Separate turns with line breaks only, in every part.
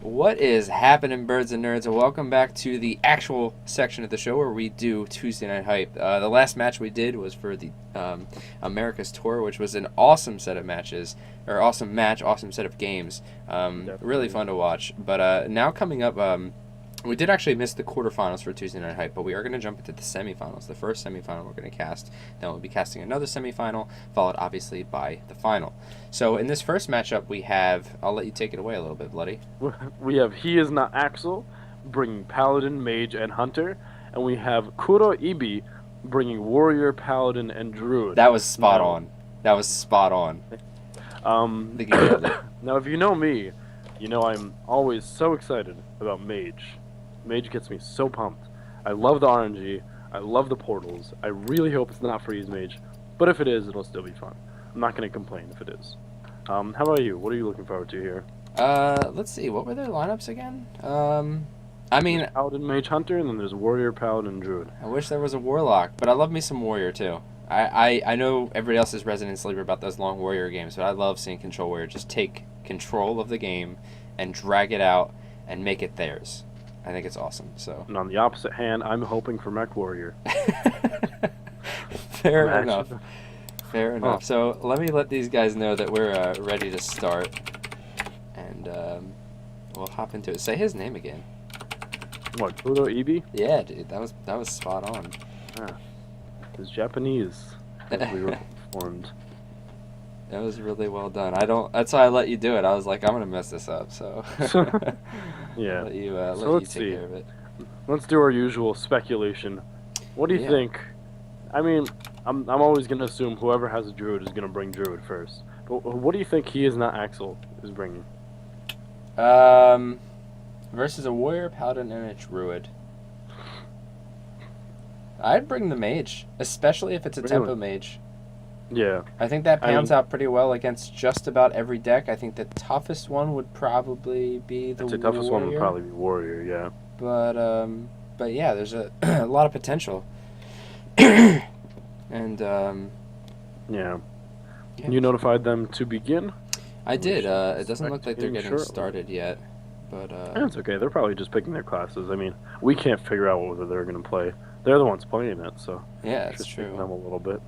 What is happening, birds and nerds? And welcome back to the actual section of the show where we do Tuesday Night Hype. The last match we did was for the America's Tour, which was an awesome set of matches, or awesome match, awesome set of games. Really fun to watch. But now coming up, we did actually miss the quarterfinals for Tuesday Night Hype, but we are going to jump into the semifinals. The first semifinal we're going to cast, then we'll be casting another semifinal, followed obviously by the final. So in this first matchup, we have, I'll let you take it away a little bit, Bloody.
We have He Is Not Axel bringing Paladin, Mage, and Hunter, and we have Kuroebi bringing Warrior, Paladin, and Druid.
That was spot
Now,
on. That was spot on. I
um,
think you nailed it.
now if you know me, you know I'm always so excited about Mage. Mage gets me so pumped. I love the RNG. I love the portals. I really hope it's not Freeze Mage, but if it is, it'll still be fun. I'm not gonna complain if it is. How about you? What are you looking forward to here?
Let's see. What were their lineups again? I mean,
There's Paladin, Mage, Hunter, and then there's Warrior, Paladin, Druid.
I wish there was a Warlock, but I love me some Warrior too. I know everybody else is resident sleeper about those long Warrior games, but I love seeing Control Warrior just take control of the game and drag it out and make it theirs. I think it's awesome. So
And on the opposite hand, I'm hoping for Mech Warrior.
fair
I'm
enough.
actually-
Fair enough. So let these guys know that we're ready to start, and we'll hop into it. Say his name again.
What, Kuroebi?
Yeah, dude, that was spot on.
Ah, his Japanese, as we were informed.
That was really well done. I don't. That's why I let you do it. I was like, I'm gonna mess this up, so
Yeah.
let you
So
let you
let's
take
see.
care of it.
Let's do our usual speculation. What do you
Yeah.
think? I mean, I'm always gonna assume whoever has a Druid is gonna bring Druid first. But what do you think He Is Not Axel is bringing?
Versus a warrior, paladin, and a druid. I'd bring the mage, especially if it's a
Really?
tempo mage.
Yeah.
I think that
I
pans
mean-
out pretty well against just about every deck. I think the toughest one would probably be the
I'd say toughest one would
warrior.
probably be Warrior. Yeah.
But yeah, there's a a lot of potential. And
Yeah.
Yeah.
You notified them to begin.
I did.
should
It doesn't look like they're
expect
getting
shortly.
started yet, but
That's okay. They're probably just picking their classes. I mean, we can't figure out whether they're gonna play. They're the ones playing it, so
yeah, it's
just picking
true.
them a little bit.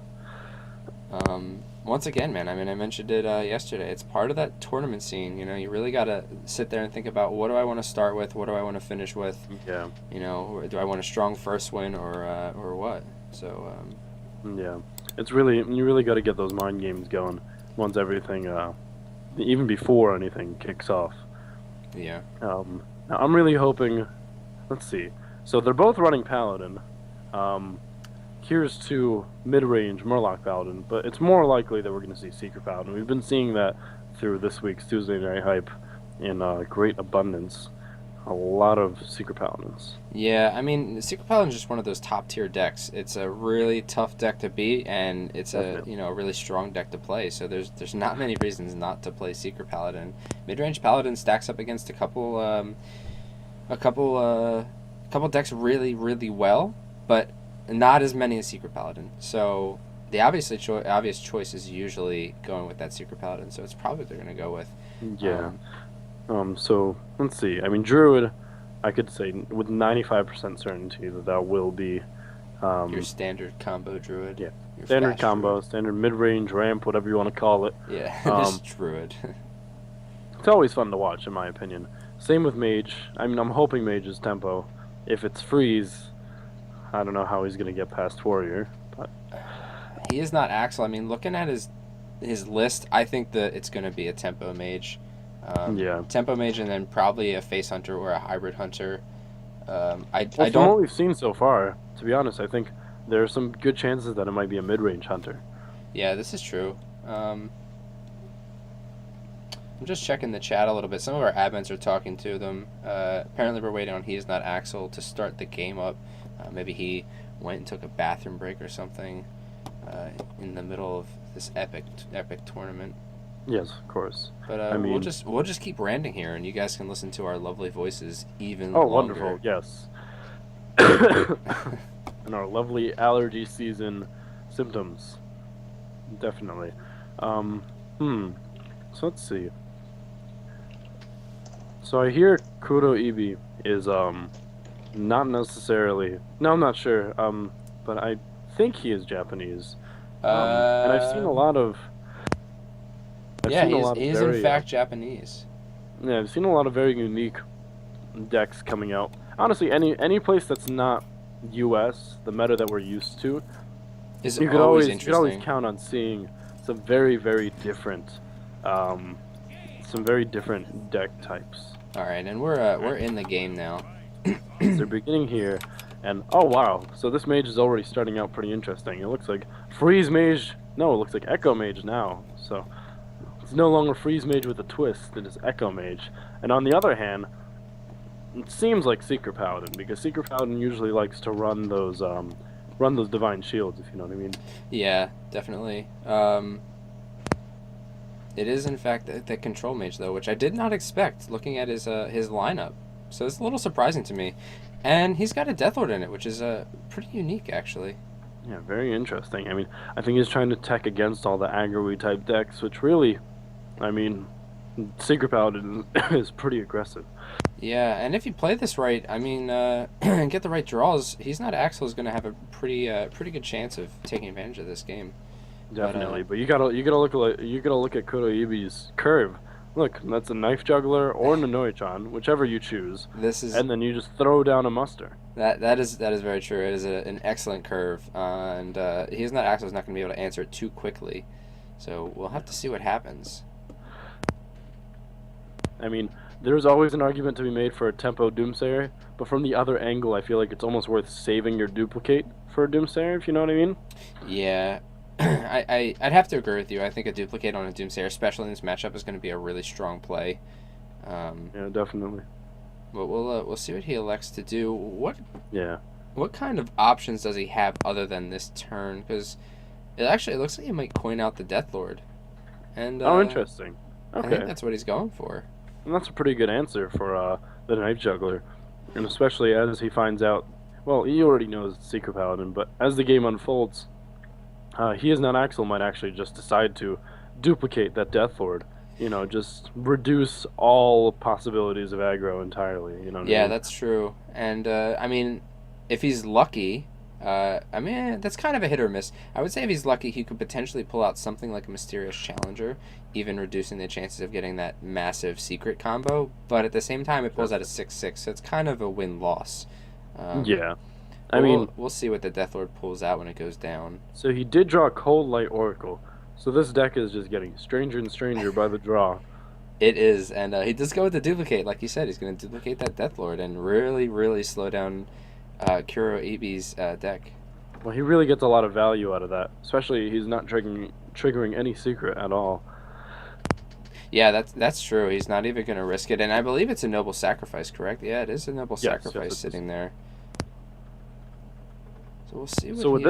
Once again, man, I mean, I mentioned it yesterday. It's part of that tournament scene. You know, you really got to sit there and think about what do I want to start with, what do I want to finish with.
Yeah.
You know, do I want a strong first win or what? So
Yeah, it's really you really got to get those mind games going once everything, even before anything kicks off.
yeah,
Now I'm really hoping. Let's see. So they're both running Paladin. Here's to mid-range Murloc Paladin, but it's more likely that we're going to see Secret Paladin. We've been seeing that through this week's Tuesday Night Hype in great abundance. A lot of Secret Paladins.
yeah. I mean, Secret Paladin's just one of those top tier decks. It's a really tough deck to beat, and it's
Definitely.
a really strong deck to play. So there's not many reasons not to play Secret Paladin. Mid range Paladin stacks up against a couple couple decks really well, but not as many as Secret Paladin. So the obvious choice is usually going with that Secret Paladin. So it's probably what they're gonna go with.
Yeah. So let's see. I mean, Druid, I could say with 95% certainty that will be
Your standard combo druid.
yeah,
Your
standard
fast
combo, standard mid-range ramp, whatever you want to call it.
Druid. Yeah,
Um,
just druid.
It's always fun to watch, in my opinion. Same with Mage. I mean, I'm hoping Mage's tempo. If it's freeze, I don't know how he's gonna get past Warrior. But
He is not Axel. I mean, looking at his list, I think that it's going to be a tempo mage.
Yeah.
Tempo mage, and then probably a face hunter or a hybrid hunter. I
well, from what
don't.
we've seen so far, to be honest, I think there are some good chances that it might be a mid-range hunter.
Yeah, this is true. I'm just checking the chat a little bit. Some of our admins are talking to them. Apparently, we're waiting on He Is Not Axel to start the game up. Maybe he went and took a bathroom break or something in the middle of this epic tournament.
Yes, of course.
But
I mean-
we'll just keep ranting here, and you guys can listen to our lovely voices even
Oh,
longer.
wonderful! Yes. And our lovely allergy season symptoms, definitely. So let's see. So I hear Kuroebi is not necessarily. No, I'm not sure. But I think he is Japanese. And
Um,
I've
yeah,
seen a
he's
lot of
he's in
very
fact Japanese.
yeah, I've seen a lot of very unique decks coming out. Honestly, any place that's not U.S., the meta that we're used to,
Is always
you could always
interesting.
count on seeing some very very different, um, some very different deck types.
All right, and we're in the game now.
So they're beginning here, and oh wow, so this mage is already starting out pretty interesting. It looks like freeze mage. No, it looks like echo mage now. So it's no longer freeze mage with a twist. It is echo mage. And on the other hand, it seems like Secret Paladin because Secret Paladin usually likes to run those divine shields, if you know what I mean.
Yeah, definitely. It is in fact the control mage though, which I did not expect looking at his lineup. So it's a little surprising to me, and he's got a Death Lord in it, which is pretty unique actually.
Yeah, very interesting. I mean, I think he's trying to tech against all the aggro type decks, which really, I mean, Secret Paladin is pretty aggressive.
Yeah, and if you play this right, I mean, and get the right draws, he's not Axel is going to have a pretty good chance of taking advantage of this game. But
Definitely, but you gotta look at Kuroibi's curve. Look, that's a knife juggler or Nanoichan, whichever you choose,
this is
and then you just throw down a muster.
that is very true. It is an excellent curve, and he's not Axel's not going to be able to answer it too quickly. So we'll have to see what happens.
I mean, there's always an argument to be made for a tempo Doomsayer, but from the other angle, I feel like it's almost worth saving your duplicate for a Doomsayer, if you know what I mean.
Yeah, I'd have to agree with you. I think a duplicate on a Doomsayer, especially in this matchup, is going to be a really strong play.
Yeah, definitely.
But we'll see what he elects to do.
Yeah.
What kind of options does he have other than this turn? Because it looks like he might coin out the Death Lord, and
Oh, interesting.
I think
Okay.
that's what he's going for.
And that's a pretty good answer for the Knife Juggler. And especially as he finds out, well, he already knows it's Secret Paladin, but as the game unfolds, he as not Axel might actually just decide to duplicate that Death Lord. You know, just reduce all possibilities of aggro entirely. You know what I
Yeah,
mean?
that's true. And I mean, if he's lucky, I mean that's kind of a hit or miss. I would say if he's lucky, he could potentially pull out something like a Mysterious Challenger, even reducing the chances of getting that massive secret combo. But at the same time, it pulls out a 6/6, so it's kind of a win-loss.
Yeah. I
But
mean,
we'll see what the Death Lord pulls out when it goes down.
so he did draw Cold Light Oracle. So this deck is just getting stranger and stranger by the draw.
It is, and he does go with the duplicate, like you said. He's going to duplicate that Death Lord and really slow down Kuroebi's deck.
Well, he really gets a lot of value out of that. Especially he's not triggering any secret at all.
Yeah, that's true. He's not even going to risk it, and I believe it's a noble sacrifice, correct? Yeah, it is a noble
Yes,
sacrifice
it is.
sitting there. So we'll see.
So what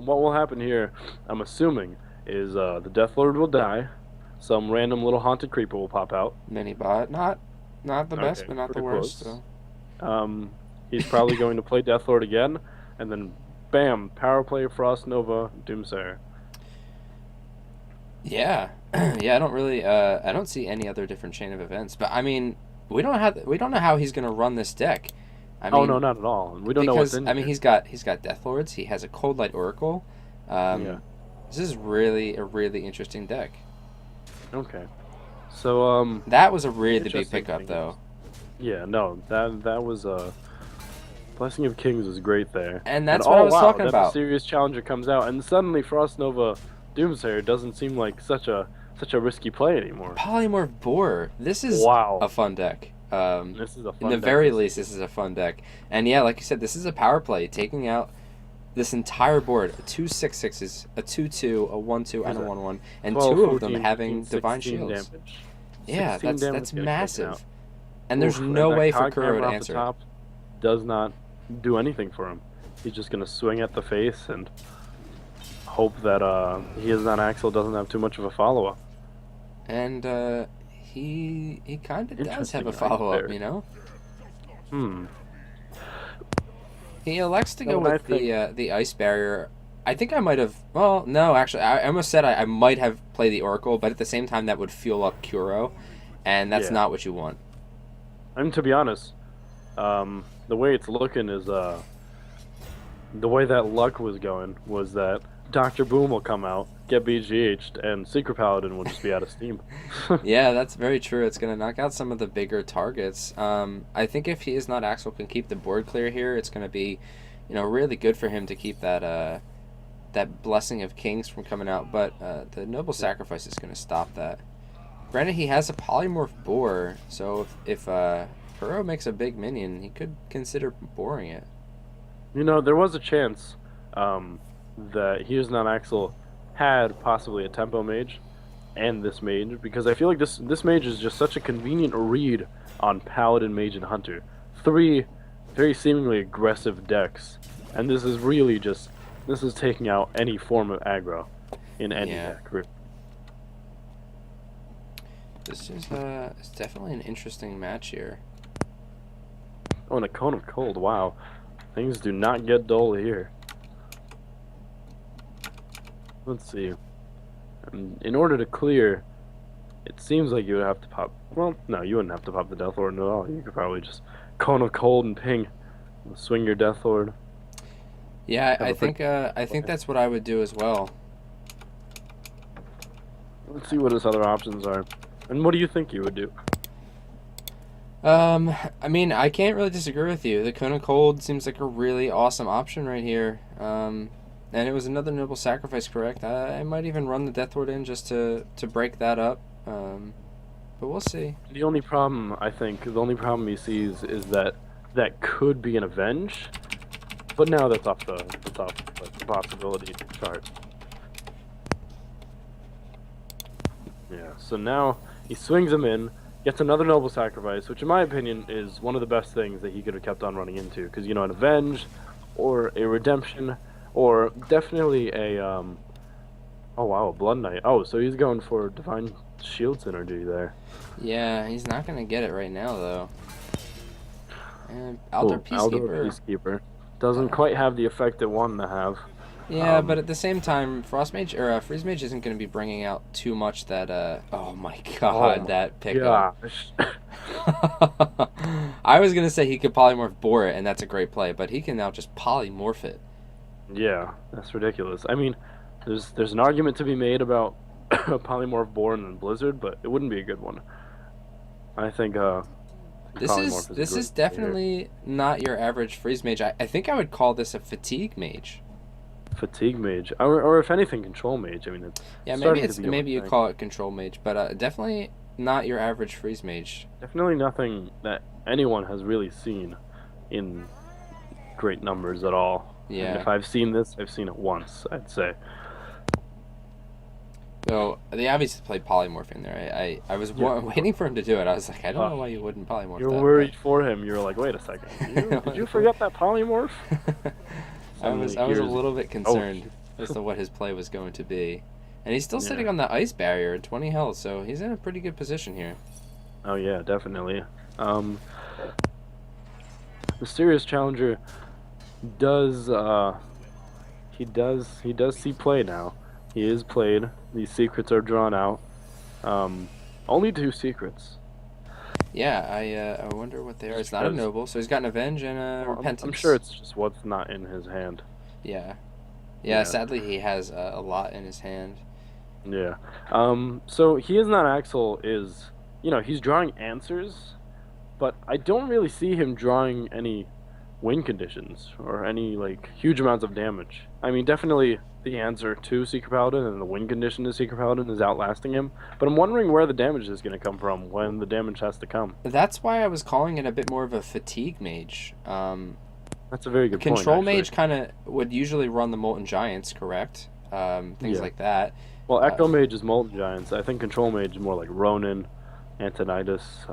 what will happen here, I'm assuming, is the Death Lord will die. Some random little haunted creeper will pop out.
Mini bot, not the best,
Okay,
but not the
pretty
worst.
close.
So.
He's probably going to play Death Lord again, and then bam, power play Frost Nova Doomsayer.
Yeah, yeah. I don't see any other different chain of events. But I mean, we don't know how he's going to run this deck. I
Oh
mean,
no, not at all. We don't know what's
because
in
I mean
here.
he's got Death Lords. He has a Cold Light Oracle.
Yeah.
This is really a really interesting deck.
Okay. So
That was a really big
interesting
pickup,
thing
though.
yeah, no, that was Blessing of Kings was great there.
And that's
and,
what I
oh
was
wow,
talking
then
about.
a serious challenger comes out, and suddenly Frost Nova Doomsayer doesn't seem like such a risky play anymore.
Polymorph Boar. This is
Wow.
a fun deck.
This is a
In
fun
the
deck
very
to
least,
see.
this is a fun deck. And yeah, like you said, this is a power play, taking out this entire board. 2 6/6s, a 2/2, a 1/2, and a 1/1, and
12,
two of them
14,
having
15,
divine
16
shields.
damage.
Yeah,
16 damage
that's
getting taken
massive.
out.
And there's
Oof,
no
that
way for
cog
Kuro
hammer
to
off
answer
the
it.
top does not do anything for him. He's just gonna swing at the face and hope that he is not Axel doesn't have too much of a follow up.
And he kind of does
Interesting
have a
right
follow up,
there.
you know.
Hmm.
He elects to go
No, I
with
think-
the ice barrier. I think I might have. Well, no, actually, I almost said I might have played the Oracle, but at the same time, that would fuel up Kuro, and that's
Yeah.
not what you want.
And to be honest, the way it's looking is the way that luck was going was that Doctor Boom will come out, get BGH'd, and Secret Paladin will just be out of steam.
Yeah, that's very true. It's going to knock out some of the bigger targets. I think if he is not Axel can keep the board clear here, it's going to be, really good for him to keep that blessing of kings from coming out. But the noble sacrifice is going to stop that. Granted, he has a polymorph boar, so if Kuro makes a big minion, he could consider boring it.
There was a chance that Here's Not Axel had possibly a tempo mage and this mage, because I feel like this mage is just such a convenient read on Paladin, Mage, and Hunter. Three very seemingly aggressive decks, and this is taking out any form of aggro in any deck.
This is it's definitely an interesting match here.
Oh, and a Cone of Cold, wow. Things do not get dull here. Let's see. In order to clear, it seems like you would have to pop... Well, no, you wouldn't have to pop the Death Lord at all. You could probably just Cone of Cold and ping. Swing your Death Lord.
Yeah, I think that's what I would do as well.
Let's see what his other options are. And what do you think you would do?
I mean, I can't really disagree with you. The Cone of Cold seems like a really awesome option right here. And it was another noble sacrifice, correct? I might even run the Death Lord in just to break that up. But we'll see.
The only problem he sees is that could be an Avenge, but now that's off the possibility chart. Yeah, so now he swings him in, gets another noble sacrifice, which in my opinion is one of the best things that he could have kept on running into, because an Avenge or a Redemption or definitely a oh wow, a Blood Knight. Oh, so he's going for Divine Shield synergy there.
Yeah, he's not gonna get it right now though. And Aldor
Peacekeeper doesn't quite have the effect it wanted to have.
Yeah, but at the same time, Frost Mage or Freeze Mage isn't going to be bringing out too much that. Oh my God, that pickup! I was gonna say he could polymorph Bore it, and that's a great play, but he can now just polymorph it.
Yeah, that's ridiculous. I mean, there's an argument to be made about polymorph Bore and Blizzard, but it wouldn't be a good one. I think
this is definitely not your average Freeze Mage. I think I would call this a Fatigue Mage.
Fatigue Mage, or if anything, Control Mage. I mean,
maybe you call it Control Mage, but definitely not your average Freeze Mage.
Definitely nothing that anyone has really seen in great numbers at all.
Yeah.
And if I've seen this, I've seen it once, I'd say.
So they obviously played polymorph in there. I was waiting for him to do it. I was like, I don't know why you wouldn't polymorph.
You're worried for him. You're like, wait a second. Did you forget that polymorph?
I was a little bit concerned as to what his play was going to be. And he's still sitting on the ice barrier at 20 health, so he's in a pretty good position here.
Oh yeah, definitely. Mysterious Challenger does see play now. He is played. These secrets are drawn out. Only 2 secrets.
Yeah, I wonder what they are. It's not a noble, so he's got an Avenge and a Repentance.
I'm sure it's just what's not in his hand.
Yeah, sadly he has a lot in his hand.
Yeah. So He Is Not Axel is, he's drawing answers, but I don't really see him drawing any win conditions or any, huge amounts of damage. I mean, definitely the answer to Secret Paladin and the win condition to Secret Paladin is outlasting him, but I'm wondering where the damage is going to come from when the damage has to come.
That's why I was calling it a bit more of a Fatigue Mage.
That's a very good point.
Control Mage kind of would usually run the Molten Giants, correct? Things like that.
Well, Echo Mage is Molten Giants. I think Control Mage is more like Ronin, Antonidas.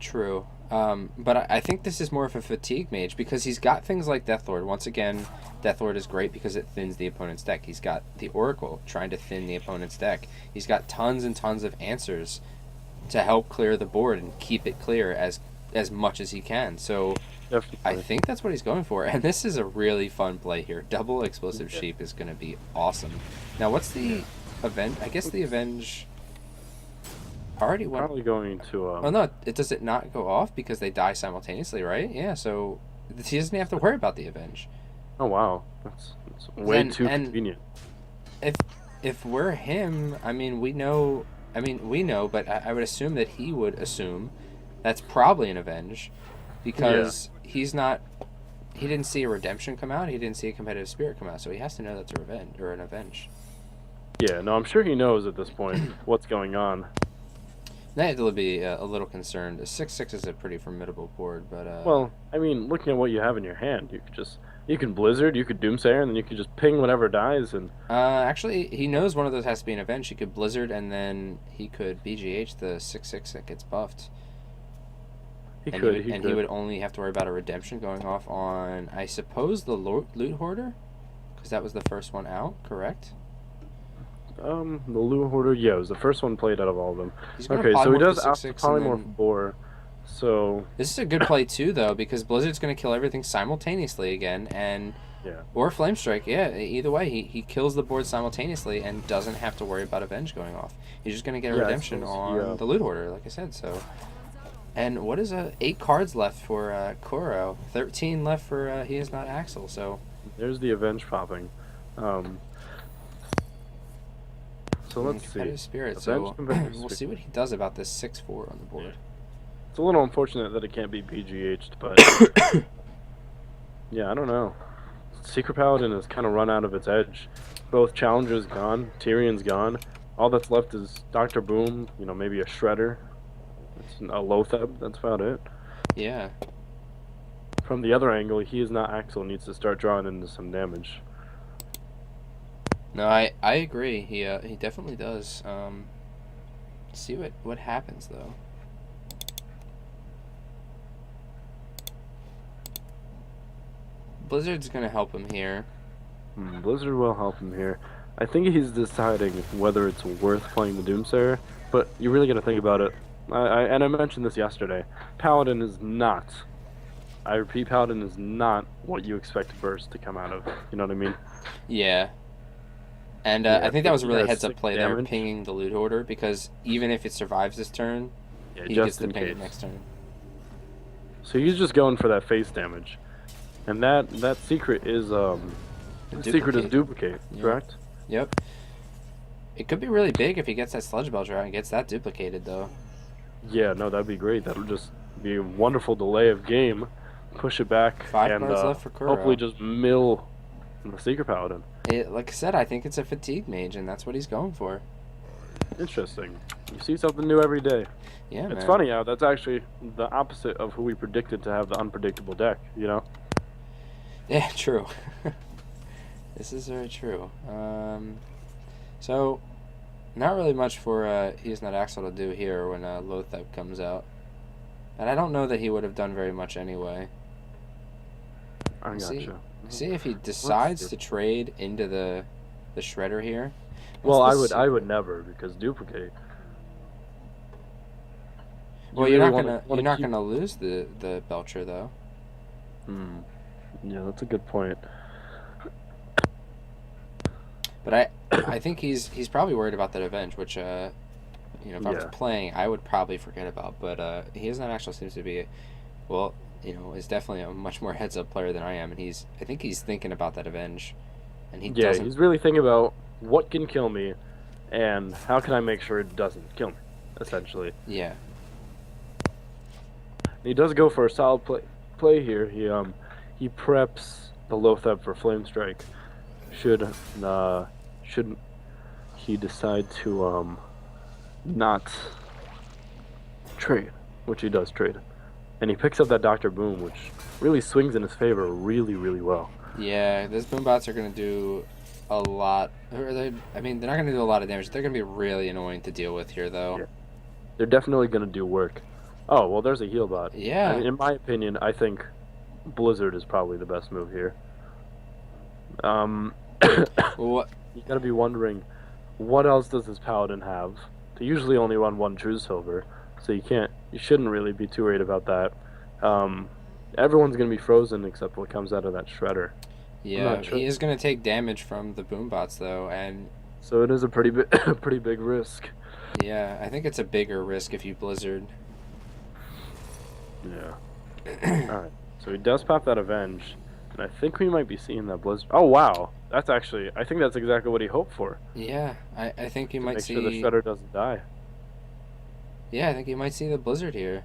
True. But I think this is more of a Fatigue Mage because he's got things like Death Lord. Once again, Death Lord is great because it thins the opponent's deck. He's got the Oracle trying to thin the opponent's deck. He's got tons and tons of answers to help clear the board and keep it clear as much as he can. So definitely. I think that's what he's going for. And this is a really fun play here. Double Explosive Sheep is going to be awesome. Now, what's the Avenge? I guess the Avenge... already went.
Probably going to.
Oh no, does it not go off because they die simultaneously, right? Yeah, so he doesn't have to worry about the avenge.
Oh wow, that's way too
And
convenient.
if if we're him, I mean we know. I mean we know, but I would assume that he would assume that's probably an avenge,
Yeah.
because he's not. He didn't see a redemption come out. He didn't see a competitive spirit come out, so he has to know that's a revenge or an avenge.
Yeah. No, I'm sure he knows at this point what's going on.
That will be a little concerned. A 6/6 is a pretty formidable board, but
Well, I mean, looking at what you have in your hand, you can Blizzard, you could Doomsayer, and then you could just ping whatever dies, and
actually he knows one of those has to be an avenge. He could Blizzard, and then he could BGH the 6/6 that gets buffed.
he
And
could.
he would only have to worry about a redemption going off on, I suppose, the loot hoarder, because that was the first one out, correct?
The Lure Hoarder, yeah, it was the first one played out of all of them.
He's gonna
Okay, so he
polymorph the
does opt
6/6,
to
and
polymorph
then
Boar, so
this is a good play too, though, because Blizzard's gonna kill everything simultaneously again, and
yeah.
or Flame Strike. Yeah, either way, he kills the board simultaneously and doesn't have to worry about avenge going off. He's just gonna get a
Yeah, I
redemption
suppose,
on
yeah.
the loot hoarder, like I said. So, and what is 8 cards left for Kuro? 13 left for he is not Axel. So
There's the Avenge popping. So let's see.
competitive spirit.
Avenge,
So
competitive
we'll
spirit.
see what he does about this 6/4 on the board.
It's a little unfortunate that it can't be BGH'd, but yeah, I don't know. Secret Paladin has kind of run out of its edge. Both Challenger's gone, Tyrion's gone. All that's left is Dr. Boom, maybe a Shredder. It's a Lotheb, that's about it.
Yeah.
From the other angle, he is not Axel, needs to start drawing into some damage.
No, I agree. He definitely does. See what happens though. Blizzard's gonna help him here.
Blizzard will help him here. I think he's deciding whether it's worth playing the Doomsayer, but you really got to think about it. I mentioned this yesterday. Paladin is not. I repeat, Paladin is not what you expect Burst to come out of. You know what I mean?
Yeah. And
Yeah,
I think that was a really
that's
heads-up
6
play there,
damage.
pinging the loot hoarder, because even if it survives this turn,
Yeah,
he gets
just
to
in
ping
case.
it next turn.
So he's just going for that face damage, and that secret is secret is duplicate,
Yeah.
correct?
Yep. It could be really big if he gets that Sludge Belcher out and gets that duplicated, though.
Yeah, no, that'd be great. That'll just be a wonderful delay of game. Push it back
5
and
cards left for Kuro.
hopefully just mill the Secret Paladin.
Like I said, I think it's a fatigue mage, and that's what he's going for.
Interesting. You see something new every day.
Yeah,
It's
man.
funny how that's actually the opposite of who we predicted to have the unpredictable deck,
Yeah, true. This is very true. So, not really much for He's Not Axel to do here when Lotheb comes out. And I don't know that he would have done very much anyway.
I
See-
gotcha.
See if he decides
see.
to trade into the Shredder here.
Well,
What's the
I would never, because duplicate.
Well,
You
you're
really
not
wanna keep-
gonna lose the Belcher though.
Yeah, that's a good point.
But I think he's probably worried about that Avenge, which if I was
Yeah.
playing, I would probably forget about. But he is not actually seems to be, well, is definitely a much more heads up player than I am, and I think he's thinking about that Avenge, and he
Yeah,
doesn't.
he's really thinking about what can kill me, and how can I make sure it doesn't kill me, essentially.
Yeah.
He does go for a solid play here. He preps the Lotheb for Flame Strike. Should he decide to not trade, which he does trade, and he picks up that Dr. Boom, which really swings in his favor really, really well.
Yeah, those boombots are gonna do a lot. They're not gonna do a lot of damage. They're gonna be really annoying to deal with here, though.
Yeah. They're definitely going to do work. Oh, well, there's a heal bot.
Yeah.
I mean, in my opinion, I think Blizzard is probably the best move here.
Well, what?
You gotta be wondering, what else does this Paladin have? They usually only run one True Silver, so you shouldn't really be too worried about that. Everyone's gonna be frozen except what comes out of that Shredder.
Yeah,
not sure.
he is gonna take damage from the boombots though, and
So it is a pretty big risk.
Yeah, I think it's a bigger risk if you blizzard.
Yeah. Alright. So he does pop that Avenge. And I think we might be seeing that Blizzard. Oh, wow. That's actually, I think that's exactly what he hoped for.
Yeah, I think you
To
might
make sure the
see.
Shredder doesn't die.
Yeah, I think you might see the blizzard here.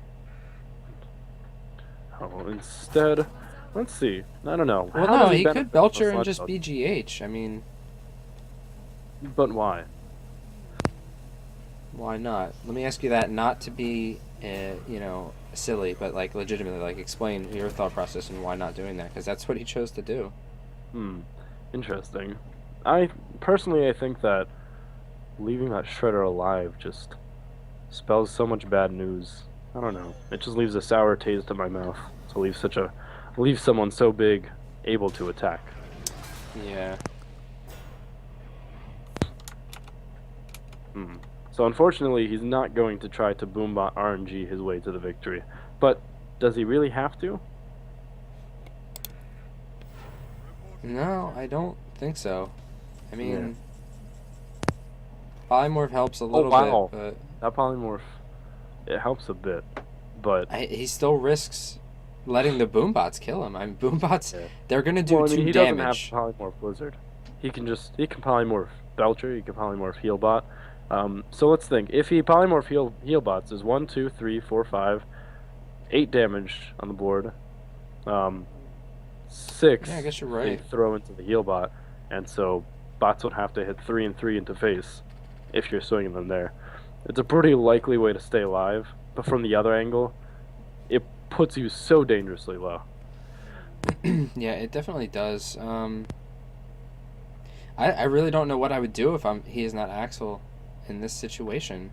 Oh, instead, let's see. I don't know.
Well,
How
no,
does he
he could
benefit from the
Belcher and
sludge
just
bug?
BGH. I mean,
But why?
why not? Let me ask you that, not to be, silly, but like legitimately, like explain your thought process and why not doing that, because that's what he chose to do.
Hmm. Interesting. I personally, I think that leaving that Shredder alive just spells so much bad news. I don't know. It just leaves a sour taste in my mouth to leave someone so big able to attack.
Yeah.
Hmm. So unfortunately, he's not going to try to boombot RNG his way to the victory. But does he really have to?
No, I don't think so. I
Yeah.
mean, polymorph helps a
Oh
little bit,
wow,
but
that polymorph, it helps a bit, but
he still risks letting the boombots kill him. I mean, boombots,
yeah.
they're gonna do
Well, I mean,
two
he doesn't have to
damage.
polymorph Blizzard. He can polymorph Belcher. He can polymorph Healbot. So let's think. If he polymorph Healbots, is 1, 2, 3, 4, 5, 8 damage on the board. Um,
Yeah, I
6
guess you're
they
right.
throw into the Healbot, and so bots would have to hit 3 and 3 into face if you're swinging them there. It's a pretty likely way to stay alive, but from the other angle, it puts you so dangerously low.
Yeah, it definitely does. I really don't know what I would do if he is not Axel in this situation.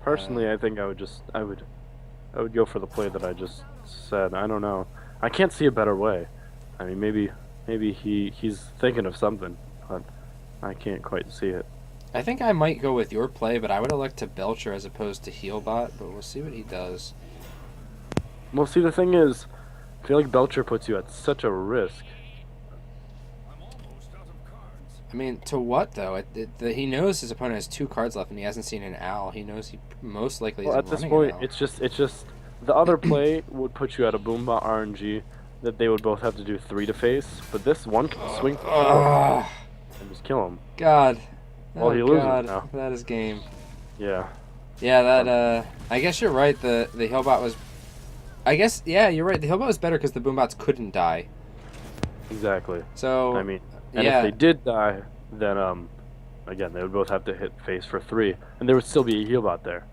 Uh,
Personally, I think I would go for the play that I just said. I don't know. I can't see a better way. I mean, maybe he's thinking of something, but I can't quite see it.
I think I might go with your play, but I would elect to Belcher as opposed to Healbot, but we'll see what he does.
Well, see, the thing is, I feel like Belcher puts you at such a risk.
I mean, to what though? He knows his opponent has 2 cards left, and he hasn't seen an owl. He knows he most likely
Well,
isn't
at this
running an
point,
owl.
it's just the other play would put you at a Boombot RNG that they would both have to do 3 to face, but this one can swing for 4
Oh,
and just kill him.
God.
Well,
Oh,
he loses
God.
now.
That is game.
Yeah.
Yeah, I guess you're right. The Healbot was. I guess, yeah, you're right. The Healbot was better because the Boombots couldn't die.
Exactly. I
So,
mean, and if
yeah.
they did die, then again they would both have to hit face for 3, and there would still be a healbot there.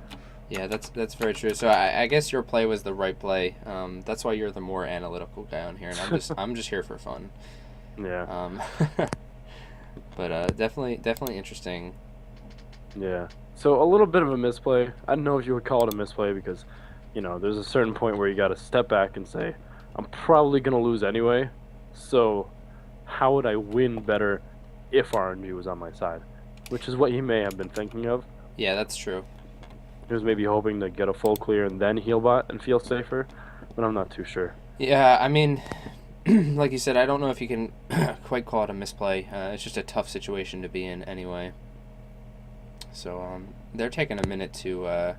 Yeah, that's very true. So I guess your play was the right play. That's why you're the more analytical guy on here, and I'm just here for fun.
Yeah,
Um, but definitely interesting.
yeah. So a little bit of a misplay. I don't know if you would call it a misplay because, there's a certain point where you got to step back and say, I'm probably gonna lose anyway. So how would I win better if RNG was on my side? Which is what he may have been thinking of.
Yeah, that's true.
He was maybe hoping to get a full clear and then healbot and feel safer, but I'm not too sure.
Yeah, I mean, like you said, I don't know if you can quite call it a misplay. It's just a tough situation to be in anyway. So they're taking a minute to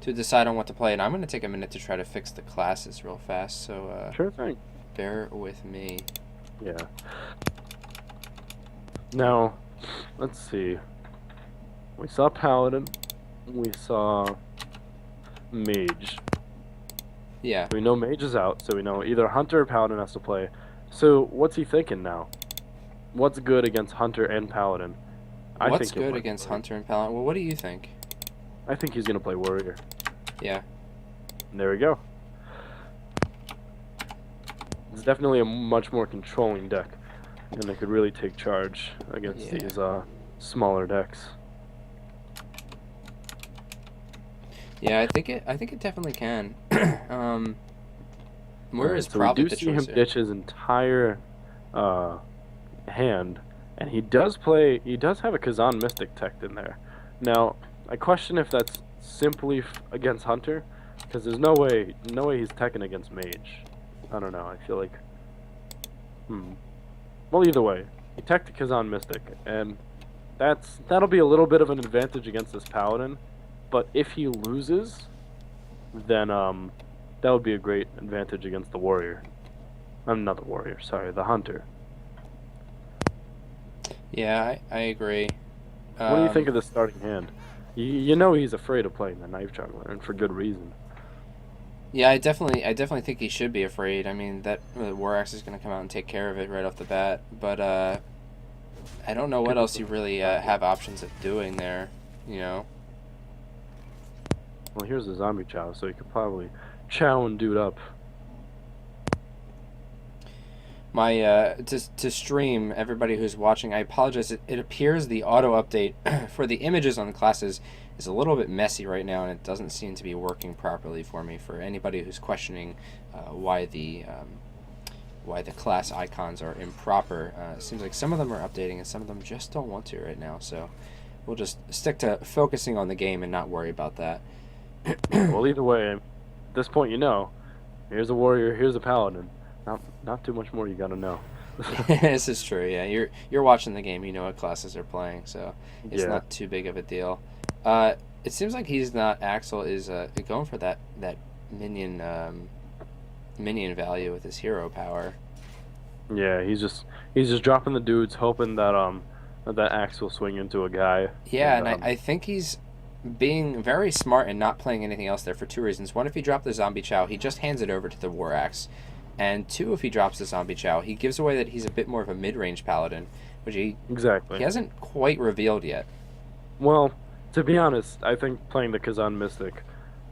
decide on what to play, and I'm going to take a minute to try to fix the classes real fast. So
Sure thing.
bear with me.
Yeah. Now, let's see. We saw Paladin. We saw Mage.
Yeah.
We know Mage is out, so we know either Hunter or Paladin has to play. So, what's he thinking now? What's good against Hunter and Paladin?
What's
he'll
good
play
against
Warrior.
Hunter and Paladin? Well, what do you think?
I think he's going to play Warrior.
Yeah.
And there we go. It's definitely a much more controlling deck, and it could really take charge against
Yeah.
these smaller decks.
Yeah, I think it definitely can. Moira is
So
probably
we do
the
see
choice
him
here.
ditch his entire hand, and he does have a Kazan Mystic tech in there. Now, I question if that's simply against Hunter, because there's no way he's teching against Mage. I don't know. I feel like, well, either way, he teched the Kazan Mystic, and that'll be a little bit of an advantage against this paladin, but if he loses, then that would be a great advantage against the warrior. I'm not the warrior, sorry, the hunter.
Yeah, I agree.
What do you think of the starting hand? You know he's afraid of playing the knife juggler, and for good reason.
Yeah, I definitely think he should be afraid. I mean, that War Axe is going to come out and take care of it right off the bat. But I don't know what else you really have options of doing there. You know.
Well, here's a zombie chow, so you could probably chow and dude up.
My to stream everybody who's watching, I apologize. It appears the auto update for the images on the classes is a little bit messy right now, and it doesn't seem to be working properly for me. For anybody who's questioning why the class icons are improper, it seems like some of them are updating and some of them just don't want to right now. So we'll just stick to focusing on the game and not worry about that.
Well, either way, at this point, you know, here's a warrior, here's a paladin. Not too much more you gotta know.
This is true. Yeah, you're watching the game. You know what classes are playing, so it's
Yeah.
not too big of a deal. It seems like he's not Axel is going for that minion minion value with his hero power.
Yeah, he's just dropping the dudes, hoping that axe will swing into a guy.
Yeah, and
And
I think he's being very smart and not playing anything else there for two reasons. One, if he dropped the zombie chow, he just hands it over to the war axe. And two, if he drops the zombie chow, he gives away that he's a bit more of a mid-range paladin, which he
exactly.
hasn't quite revealed yet.
Well, to be honest, I think playing the Kazan Mystic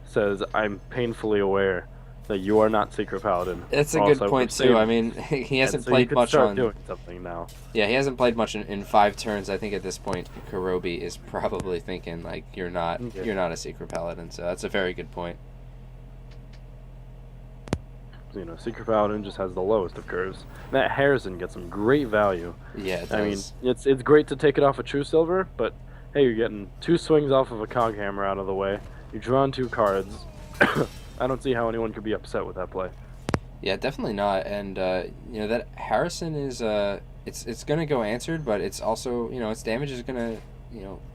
says I'm painfully aware that you are not Secret Paladin.
That's a
Also,
good point
we're
too. I
saving-
mean, he hasn't
so you
played
could
much
start
on.
doing something now.
Yeah, he hasn't played much in 5 turns. I think at this point, Kuroebi is probably thinking like you're not a secret paladin. So that's a very good point.
You know, Secret Paladin just has the lowest of curves. That Harrison gets some great value.
Yeah, it
I mean,
does.
it's great to take it off a True Silver, but hey, you're getting 2 swings off of a Cog Hammer out of the way. You're drawing 2 cards. I don't see how anyone could be upset with that play.
Yeah, definitely not. And that Harrison is it's gonna go answered, but it's also its damage is gonna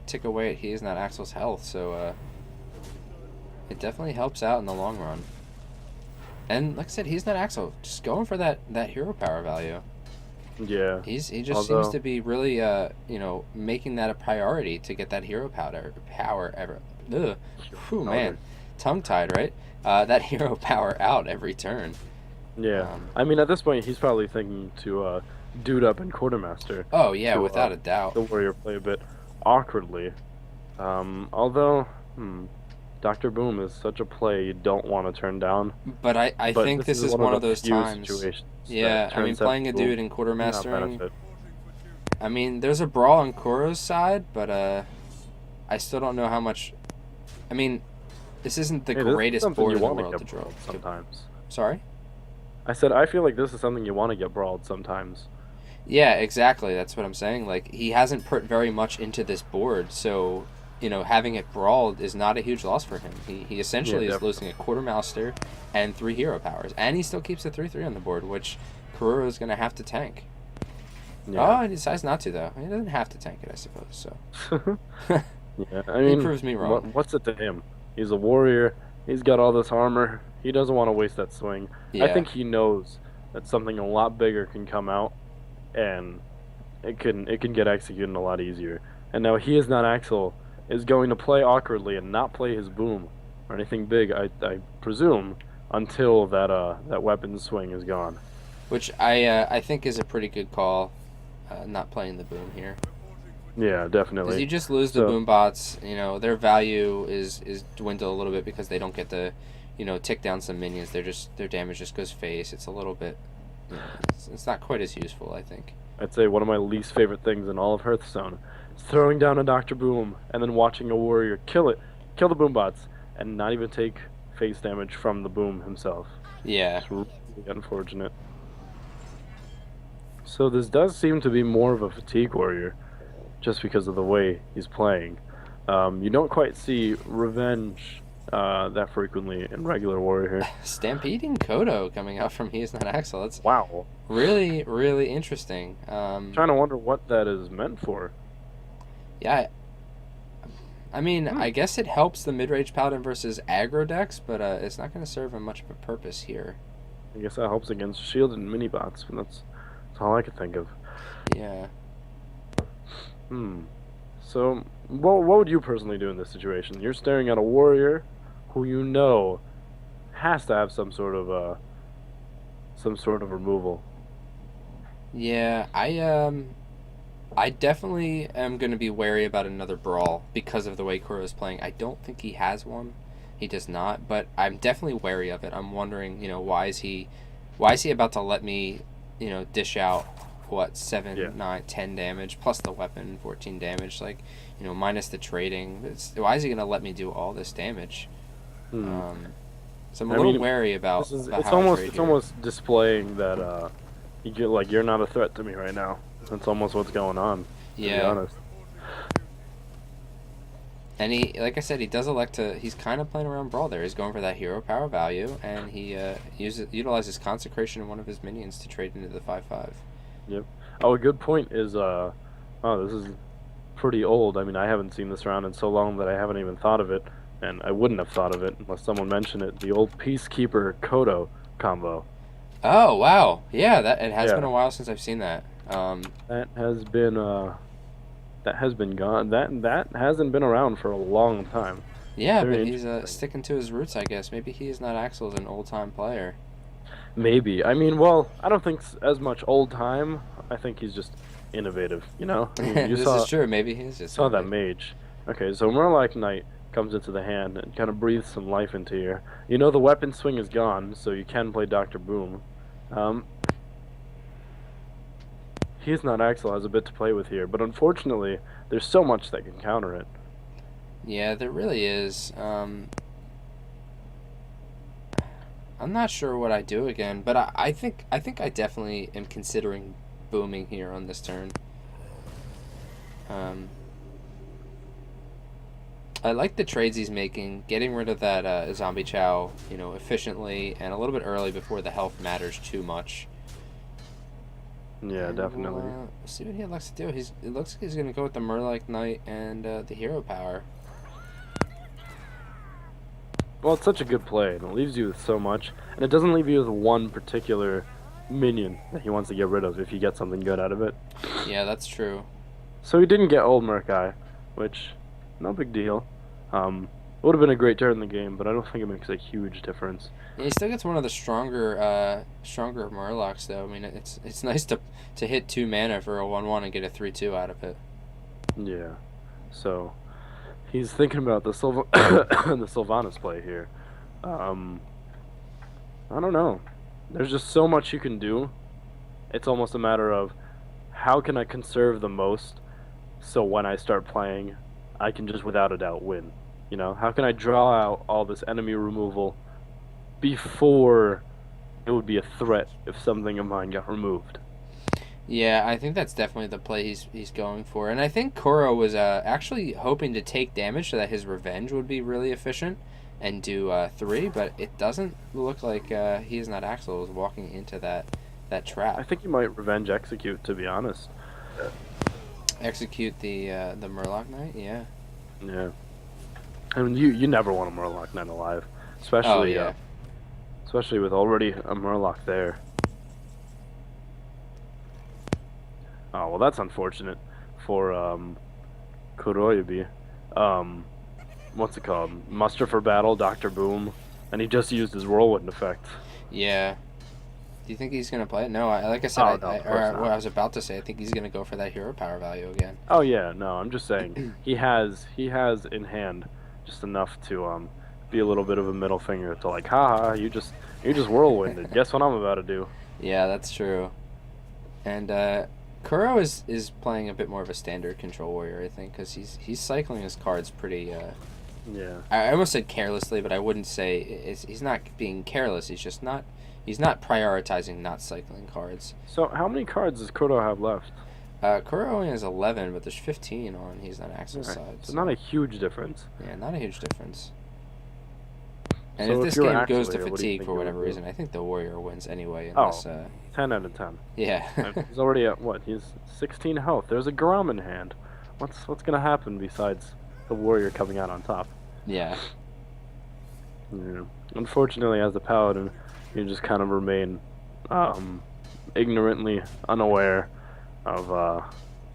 tick away at he is not Axel's health. So it definitely helps out in the long run. And like I said, he's not Axel. Just going for that hero power value.
Yeah.
He just seems to be really making that a priority to get that hero power ever. Ugh. Whew, man, tongue tied, right? That hero power out every turn.
Yeah. I mean, at this point, he's probably thinking to dude up and Quartermaster.
Oh yeah,
to,
without a doubt.
The warrior play a bit awkwardly. Although, Dr. Boom is such a play you don't want to turn down.
But I think this is one of those
few
times.
situations
Yeah,
that
I mean,
turns out
playing a
will
dude in
not
quartermastering.
benefit.
I mean, there's a brawl on Kuro's side, but I still don't know how much. I mean, this isn't the
Hey, this is
greatest
something
board
you
in the
wanna
world
get
to draw.
brawled sometimes.
Sorry?
I said I feel like this is something you want to get brawled sometimes.
Yeah, exactly. That's what I'm saying. Like, he hasn't put very much into this board, so having it brawled is not a huge loss for him. He essentially is
definitely.
losing a quartermaster and 3 hero powers, and he still keeps a 3/3 on the board, which Kuro is going to have to tank. Oh, he decides not to though. He doesn't have to tank it, I suppose. So
Yeah, I mean,
he proves me wrong.
what's it to him? He's a warrior. He's got all this armor. He doesn't want to waste that swing.
Yeah.
I think he knows that something a lot bigger can come out, and it can get executed a lot easier. And now he is not Axel is going to play awkwardly and not play his boom or anything big. I presume until that weapon swing is gone.
Which I think is a pretty good call, not playing the boom here.
Yeah, definitely.
Because you just lose the
So-
boom bots. Their value is dwindled a little bit because they don't get to, tick down some minions. Their damage just goes face. It's a little bit, it's not quite as useful, I think.
I'd say one of my least favorite things in all of Hearthstone is throwing down a Dr. Boom and then watching a warrior kill the boom bots, and not even take face damage from the boom himself.
Yeah.
It's really unfortunate. So this does seem to be more of a fatigue warrior, just because of the way he's playing. You don't quite see revenge that frequently in regular warrior.
Stampeding Kodo coming out from He Is Not Axel. That's
Wow.
really, really interesting.
Trying to wonder what that is meant for.
Yeah, I mean,
Hmm.
I guess it helps the mid-range paladin versus aggro decks, but it's not going to serve him much of a purpose here.
I guess that helps against shield and mini bots, but that's all I could think of.
Yeah.
Hmm. So, what would you personally do in this situation? You're staring at a warrior who you know has to have some sort of removal.
Yeah, I definitely am going to be wary about another brawl because of the way Kuro's playing. I don't think he has one. He does not, but I'm definitely wary of it. I'm wondering, why is he about to let me, dish out what
Yeah.
7, 9, 10 damage plus the weapon, 14 damage, like, minus the trading. Why is he going to let me do all this damage?
Hmm.
Um, so I'm a
I
little
mean,
wary
this is
about how I trade
it's
here.
almost displaying that you're not a threat to me right now. That's almost what's going on, to be
Yeah.
honest.
And he, like I said, he does elect to. He's kind of playing around brawl there. He's going for that hero power value, and he utilizes consecration in one of his minions to trade into the 5/5.
Yep. Oh, a good point is oh, this is pretty old. I mean, I haven't seen this round in so long that I haven't even thought of it, and I wouldn't have thought of it unless someone mentioned it. The old Peacekeeper Kodo combo.
Oh wow, yeah, that it has been
Yeah,
a while since I've seen that.
that has been gone. That hasn't been around for a long time.
Yeah, but
Very
he's
interesting.
sticking to his roots, I guess. Maybe he is not Axel's an old time player.
Maybe. I mean, well, I don't think as much old time. I think he's just innovative, you know? I mean,
This is true. Maybe he is just
saw that
innovative.
mage. Okay, so Murloc Knight comes into the hand and kind of breathes some life into here. You know the weapon swing is gone, so you can play Dr. Boom. Um, he's not Axel, has a bit to play with here, but unfortunately, there's so much that can counter it.
Yeah, there really is. I'm not sure what I do again, but I think I definitely am considering booming here on this turn. Um, I like the trades he's making, getting rid of that zombie chow, efficiently and a little bit early before the health matters too much.
Yeah,
And we'll
definitely.
see what he elects to do. It looks like he's going to go with the Murloc Knight and the hero power.
Well, it's such a good play, and it leaves you with so much, and it doesn't leave you with one particular minion that he wants to get rid of if you get something good out of it.
Yeah, that's true.
So he didn't get Old Murkai, which, no big deal. It would have been a great turn in the game, but I don't think it makes a huge difference.
Yeah, he still gets one of the stronger Murlocs though. I mean, it's nice to hit 2 mana for a 1/1 and get a 3/2 out of it.
Yeah. So he's thinking about the the Sylvanas play here. Um, I don't know. There's just so much you can do. It's almost a matter of how can I conserve the most so when I start playing, I can just without a doubt win. You know, how can I draw out all this enemy removal before it would be a threat if something of mine got removed?
Yeah, I think that's definitely the play he's going for, and I think Kuro was actually hoping to take damage so that his revenge would be really efficient and do 3, but it doesn't look like he is not Axel is walking into that
I
trap.
think you might revenge execute, to be honest.
Execute the Murloc Knight. Yeah.
Yeah. I mean, you never want a Murloc Knight alive,
Oh
especially
yeah.
especially with already a Murloc there. Oh well, that's unfortunate for Kuroebi. Um, what's it called? Muster for battle, Doctor Boom, and he just used his whirlwind effect.
Yeah. Do you think he's gonna play it? No, like I said,
Oh no, of course
or what
not.
I was about to say, I think he's gonna go for that hero power value again.
Oh yeah, no, I'm just saying he has in hand just enough to be a little bit of a middle finger to like, haha, you just whirlwinded. Guess what I'm about to do?
Yeah, that's true. And Kuro is playing a bit more of a standard control warrior, I think, because he's cycling his cards pretty.
Yeah.
I almost said carelessly, but I wouldn't say he's not being careless. He's just not. He's not prioritizing not cycling cards.
So how many cards does Kodo have left?
Kuro only has 11, but there's 15 on he's on Axel's
Okay,
side,
so not a
so
huge difference.
yeah, not a huge difference. And if
So if
this
you were
game goes
Axel
to
here, what do you
fatigue
think
for
you would
whatever
do?
reason, I think the warrior wins anyway,
Oh,
unless
10 out of 10.
yeah.
And he's already at what? He's 16 health. There's a Grom in hand. what's gonna happen besides the warrior coming out on top?
Yeah.
Yeah. Unfortunately, as a paladin, you just kind of remain um, ignorantly unaware of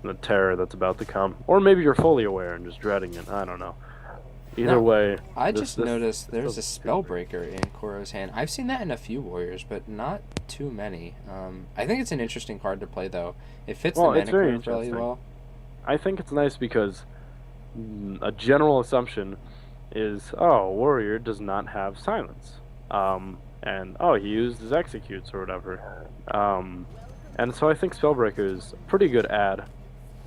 the terror that's about to come, or maybe you're fully aware and just dreading it. I don't know. Either
Now,
way,
I
this
just
this
noticed
this
there's a
doesn't feel great.
Spellbreaker in Kuro's hand. I've seen that in a few warriors, but not too many. I think it's an interesting card to play, though. It fits the
Well, it's
mana
very
curve really
interesting.
well.
I think it's nice because a general assumption is, oh, warrior does not have silence, and oh, he used his executes or whatever, and so I think Spellbreaker is a pretty good add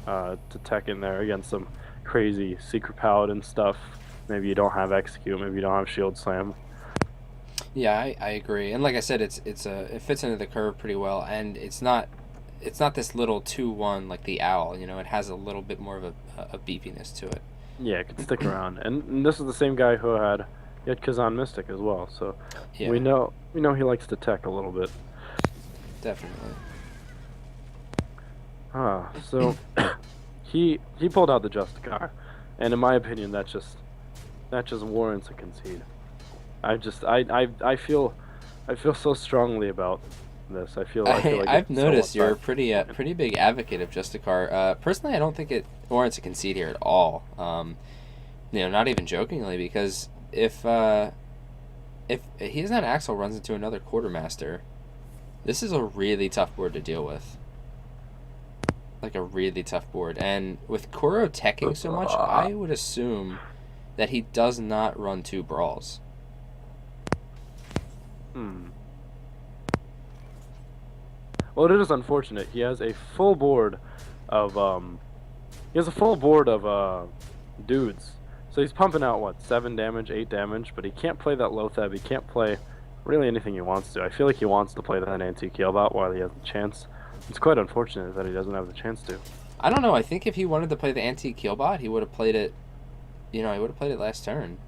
to tech in there against some crazy secret paladin stuff. Maybe you don't have execute, maybe you don't have shield slam.
Yeah, I agree. And like I said, it fits into the curve pretty well, and it's not this little 2-1 like the owl. It has a little bit more of a beefiness to it.
Yeah, it could stick around, and this is the same guy who had Kazan Mystic as well, so
Yeah,
we know he likes to tech a little bit.
definitely.
So he pulled out the Justicar, and in my opinion, that just warrants a concede. I feel so strongly about this. I feel like
I've
it's so
noticed you're a
outside.
pretty big advocate of Justicar. Personally, I don't think it warrants a concede here at all. Not even jokingly, because if he's not Axel runs into another quartermaster, this is a really tough board to deal with. Like a really tough board, and with Kuro teching so much, I would assume that he does not run two brawls.
Hmm. Well, it is unfortunate. He has a full board of dudes. So he's pumping out what, 7 damage, 8 damage, but he can't play that Lothab. He can't play really anything he wants to. I feel like he wants to play that anti-Keelbot while he has the chance. It's quite unfortunate that he doesn't have the chance to.
I don't know. I think if he wanted to play the antique Keelbot, he would have played it. He would have played it last turn,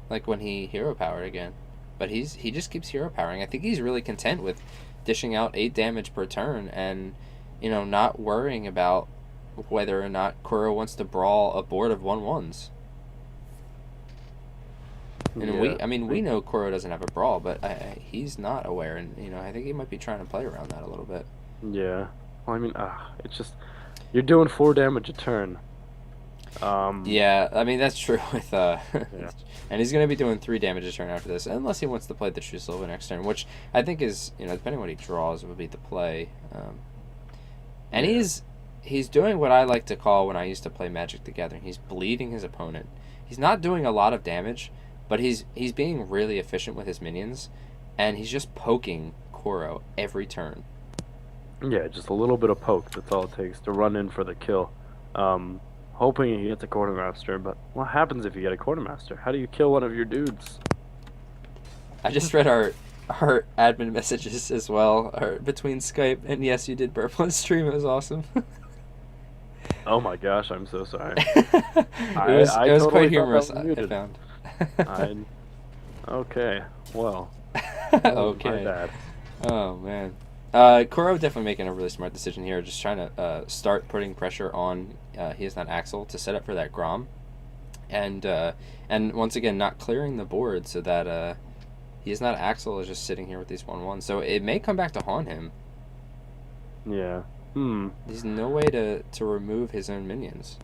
like when he hero powered again. But he just keeps hero powering. I think he's really content with dishing out 8 damage per turn, and not worrying about whether or not Kuro wants to brawl a board of 1/1s. And
Yeah.
we know Kuro doesn't have a brawl, but he's not aware, and I think he might be trying to play around that a little bit.
Yeah. Well, I mean, it's just you're doing 4 damage a turn.
Yeah, I mean that's true with
Yeah.
and he's gonna be doing 3 damage a turn after this, unless he wants to play the True Silver next turn, which I think is depending on what he draws would be the play. And
Yeah.
he's doing what I like to call when I used to play Magic the Gathering. He's bleeding his opponent. He's not doing a lot of damage, but he's being really efficient with his minions, and he's just poking Kuro every turn.
Yeah, just a little bit of poke. That's all it takes to run in for the kill. Hoping he gets a quartermaster, but what happens if you get a quartermaster? How do you kill one of your dudes?
I just read our admin messages as well, between Skype, and yes, you did burp on stream. It was awesome.
Oh my gosh, I'm so sorry.
it
I
was
I
it was
totally
quite
thought
humorous.
that was
I
muted.
found.
I okay. Well, that was my
Okay.
bad.
Oh man. Kuro definitely making a really smart decision here, just trying to start putting pressure on he is not Axel to set up for that Grom, and once again not clearing the board so that he is not Axel is just sitting here with these 1/1. So it may come back to haunt him.
Yeah.
There's no way to remove his own minions.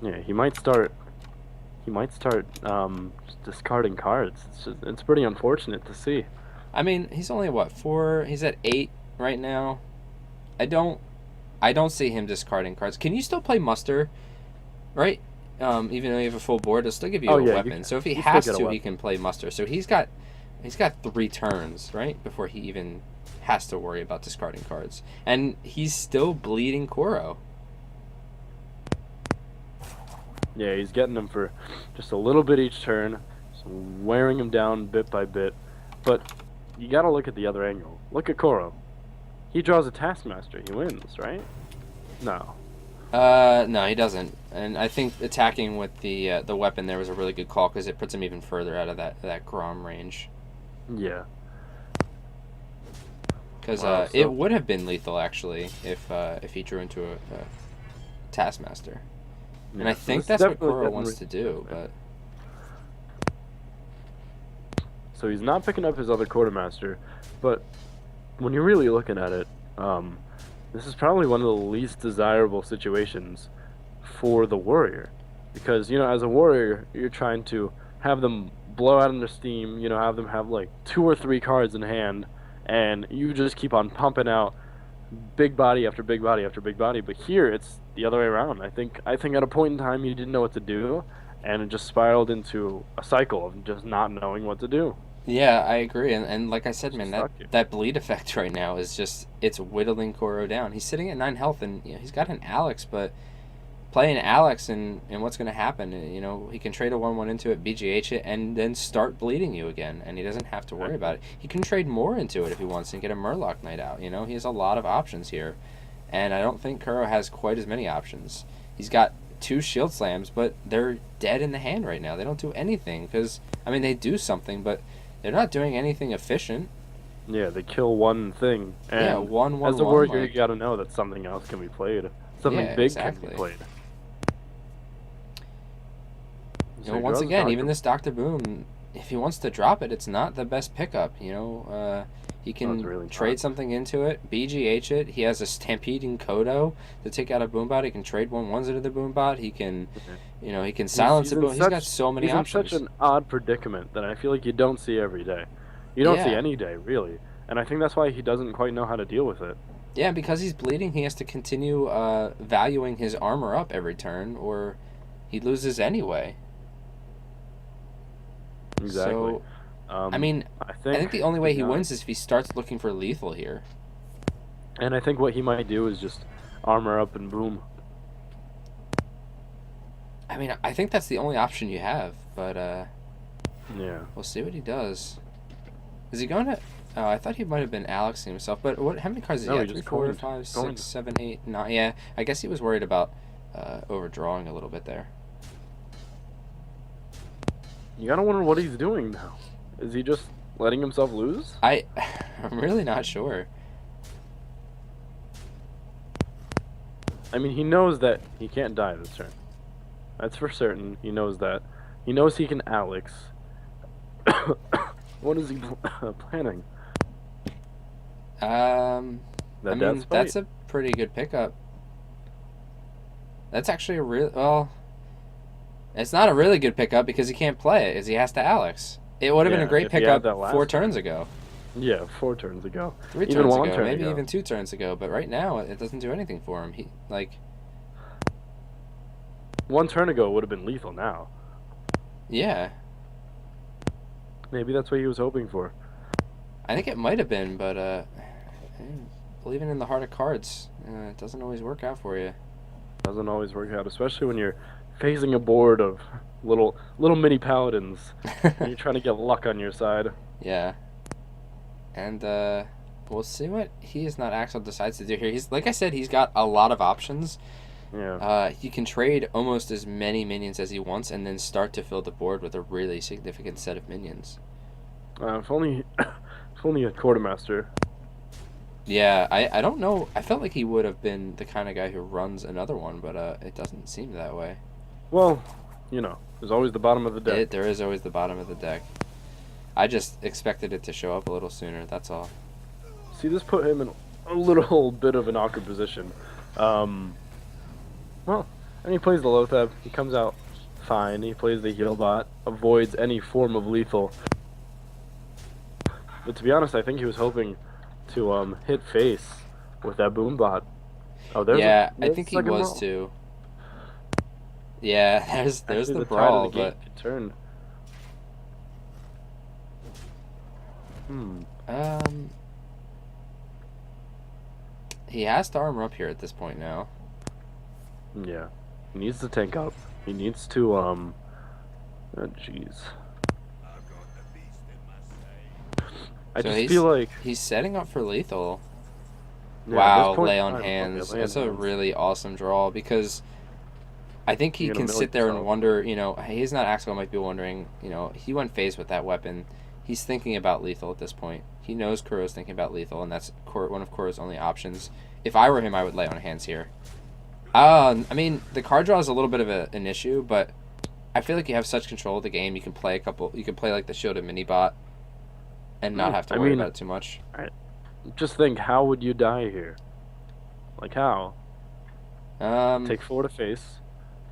Yeah, he might start. Just discarding cards. It's pretty unfortunate to see.
I mean, he's only what 4? He's at 8 right now. I don't see him discarding cards. Can you still play muster, right? Even though you have a full board, it'll still give you
Oh
a
yeah,
weapon. So if he
you still
has
get a
to, he
weapon.
can play muster. So he's got 3 turns, right, before he even has to worry about discarding cards. And he's still bleeding Kuro.
Yeah, he's getting them for just a little bit each turn, just wearing him down bit by bit. But you gotta look at the other angle. Look at Koro. He draws a Taskmaster. He wins, right? No.
No, he doesn't. And I think attacking with the weapon there was a really good call because it puts him even further out of that Grom range.
Yeah.
Because
Wow,
it
so-
would have been lethal actually if he drew into a Taskmaster. And I
So
think
this is
that's what
definitely
Kuro
getting
wants to do,
interesting.
but
So he's not picking up his other quartermaster, but when you're really looking at it, this is probably one of the least desirable situations for the warrior, because as a warrior, you're trying to have them blow out into steam. Have them have like 2 or 3 cards in hand, and you just keep on pumping out big body after big body after big body. But here, it's the other way around. I think at a point in time, you didn't know what to do, and it just spiraled into a cycle of just not knowing what to do.
yeah, I agree. And like I said,
Just
man,
stuck you.
that bleed effect right now is just it's whittling Kuro down. He's sitting at 9 health, and he's got an Alex, but playing Alex and what's going to happen? He can trade a 1/1 into it, BGH it, and then start bleeding you again, and he doesn't have to worry about
Exactly.
it. He can trade more into it if he wants and get a Murloc Knight out. He has a lot of options here, and I don't think Kuro has quite as many options. He's got 2 shield slams, but they're dead in the hand right now. They don't do anything because they do something, but they're not doing anything efficient.
Yeah, they kill one thing,
Yeah,
and
one
as
one
a
one
warrior, you
like
gotta know that something else can be played. Something
yeah,
big can be
exactly.
played. So he
Once
draws
again, even
Dr.
this Doctor Boom, if he wants to drop it, it's not the best pickup. He
No, it's
can
really not.
trade something into it, BGH it. He has a Stampeding Kodo to take out a Boombot. He can trade 1/1s into the Boombot. He can,
Yeah.
he can
He's
silence
he's
a
in
Boom. He's got
such
so many
he's in such
options.
an odd predicament that I feel like you don't see every day. You don't see
Yeah,
any day, really. And I think that's why he doesn't quite know how to deal with it.
yeah. Because he's bleeding, he has to continue valuing his armor up every turn, or he loses anyway.
Exactly.
So, I
Um,
mean,
I
I
think,
think the only
to
way
be
he wins
honest,
is if he starts looking for lethal here.
and I think what he might do is just armor up and boom.
I think that's the only option you have, but
Yeah.
we'll see what he does. Is he going to? Oh, I thought he might have been Alexing himself. But what? How many cards does he
No, he
have? Three,
just
four,
coined.
five, six,
Coined.
7, 8, 9. Yeah, I guess he was worried about overdrawing a little bit there.
You gotta wonder what he's doing now. Is he just letting himself lose?
I'm really not sure.
I mean, he knows that he can't die this turn. That's for certain. He knows that. He knows he can Alex. What is he planning? That death spite?
That's a pretty good pickup. That's actually a real well. It's not a really good pickup because he can't play it, as he has to Alex. It would have been a
Yeah,
great
if he had
pickup
that last
4 turns
turn.
ago,
Yeah, 4 turns ago.
3 turns
Even one
ago,
turn
maybe
ago.
even 2 turns ago. But right now, it doesn't do anything for him.
1 turn ago would have been lethal now.
Yeah,
Maybe that's what he was hoping for.
I think it might have been, but believing in the heart of cards, it doesn't always work out for you.
Doesn't always work out, especially when you're facing a board of little mini paladins and you're trying to get luck on your side.
Yeah, and we'll see what he is not Axel decides to do here. He's like I said, he's got a lot of options.
Yeah.
He can trade almost as many minions as he wants, and then start to fill the board with a really significant set of minions.
If only, if only a quartermaster.
Yeah, I don't know. I felt like he would have been the kind of guy who runs another one, but it doesn't seem that way.
Well, there's always the bottom of the deck.
There is always the bottom of the deck. I just expected it to show up a little sooner. That's all.
See, this put him in a little bit of an awkward position. Well, and he plays the Lothab. He comes out fine. He plays the heal bot, avoids any form of lethal. But to be honest, I think he was hoping to hit face with that boom bot. Oh,
Yeah, I
there's
think
the
he
second
was
brawl.
too. Yeah, there's
Actually,
the
tide
brawl,
of the game
but
could turn.
he has to armor up here at this point now.
Yeah. He needs to tank up. He needs to oh jeez. I
So
just feel like
he's setting up for lethal.
yeah, at
Wow,
this point
lay
in
on
time,
hands.
okay, lay on
That's a
hands.
really awesome draw because I think he
You're gonna
can
mill
sit there and
yourself.
wonder, he's not Axel might be wondering, he went phase with that weapon. He's thinking about lethal at this point. He knows Kuro's thinking about lethal, and that's one of Kuro's only options. If I were him, I would lay on hands here. I mean, the card draw is a little bit of an issue, but I feel like you have such control of the game. You can play You can play like the shielded mini bot, and not have to
I
worry
mean,
about it too much.
just think, how would you die here? Like how? Take 4 to face,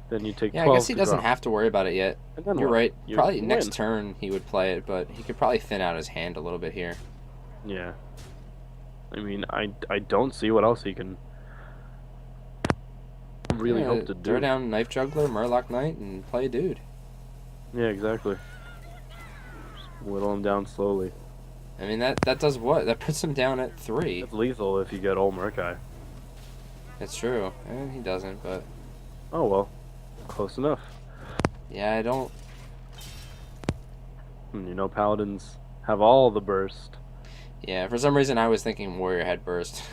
then you take
Yeah,
12
I guess he
to
doesn't
draw.
have to worry about it yet.
And then
You're
what?
right.
You
Probably
win.
next turn he would play it, but he could probably thin out his hand a little bit here.
Yeah. I mean, I don't see what else he can really hope to do.
Throw down Knife Juggler, Murloc Knight, and play a dude.
Yeah, exactly. Whittle him down slowly.
I mean, that does what? That puts him down at 3.
It's lethal if you get Ol Murkai.
It's true. He doesn't, but...
Oh, well. Close enough.
Yeah, I don't...
You know, Paladins have all the burst.
Yeah, for some reason I was thinking Warrior had burst.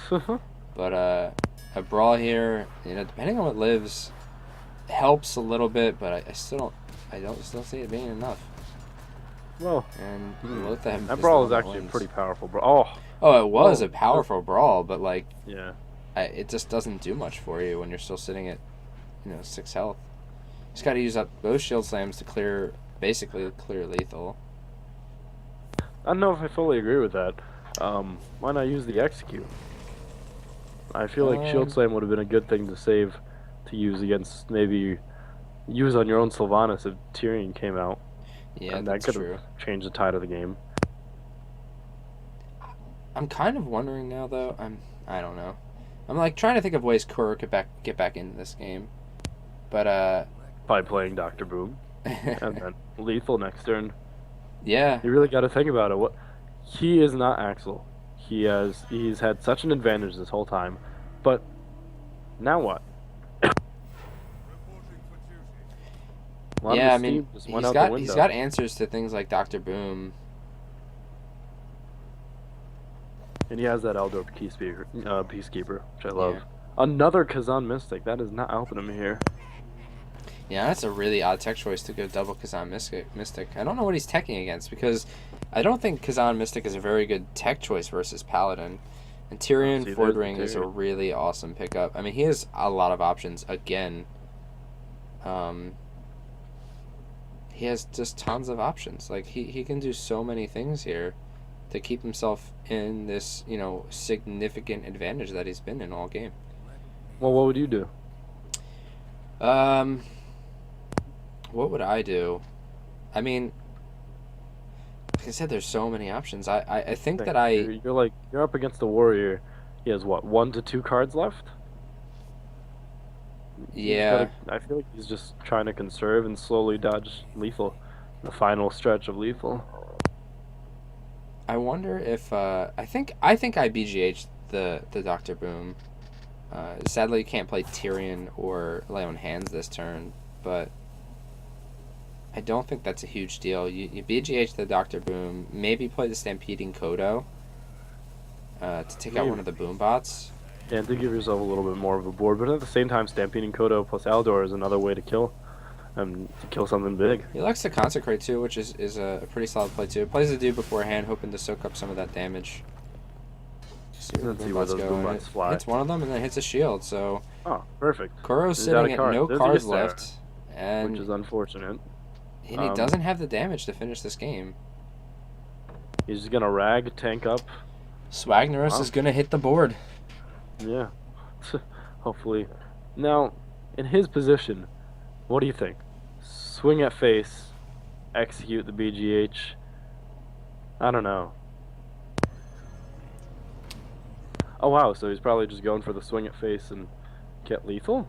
But, a Brawl here, depending on what lives, helps a little bit, but I still don't see it being enough.
Well,
And Lothar
that Brawl is actually a pretty powerful Brawl.
Oh, it was a powerful Brawl, but, like...
Yeah.
It just doesn't do much for you when you're still sitting at, 6 health. Just got to use up both shield slams to basically clear lethal.
I don't know if I fully agree with that. Why not use the execute? I feel like shield slam would have been a good thing to save, to use against, maybe use on your own Sylvanas if Tyrion came out.
Yeah,
and
that's
that could
true.
have changed the tide of the game.
I'm kind of wondering now, though. I don't know. I'm like trying to think of ways Kuro could get back into this game, but
by playing Dr. Boom and then lethal next turn.
Yeah,
You really got to think about it. He is not Axel. He's had such an advantage this whole time, but now what?
yeah. I mean, he's got answers to things like Dr. Boom.
And he has that Eldor Peacekeeper, which I love. Yeah. Another Kazan Mystic. That is not helping him here.
Yeah, that's a really odd tech choice to go double Kazan Mystic. I don't know what he's teching against, because I don't think Kazan Mystic is a very good tech choice versus Paladin. And Tyrion Fordring is a really awesome pickup. I mean, he has a lot of options again. He has just tons of options. Like, he can do so many things here to keep himself in this, significant advantage that he's been in all game.
Well, what would you do?
What would I do? I mean, like I said, there's so many options. I think that
you're up against the warrior. He has what, 1 to 2 cards left?
Yeah.
I feel like he's just trying to conserve and slowly dodge lethal. The final stretch of lethal.
I wonder if I think I BGH the Dr. Boom. Sadly, you can't play Tyrion or lay on hands this turn, but I don't think that's a huge deal. You BGH the Dr. Boom, maybe play the Stampeding Kodo to take out one of the Boom bots.
Yeah, to give yourself a little bit more of a board, but at the same time, Stampeding Kodo plus Aldor is another way to kill something big.
He likes to Consecrate too, which is a pretty solid play too. Plays the dude beforehand, hoping to soak up some of that damage.
Let's see where those Boom bots fly.
Hits one of them and then hits a shield, so...
Oh, perfect.
Kuro's sitting at no cards left. And
which is unfortunate.
And he doesn't have the damage to finish this game.
He's just gonna rag, tank up.
Swagneros is gonna hit the board.
Yeah. Hopefully. Now, in his position, what do you think? Swing at face, execute the BGH. I don't know. Oh wow, so he's probably just going for the swing at face and get lethal?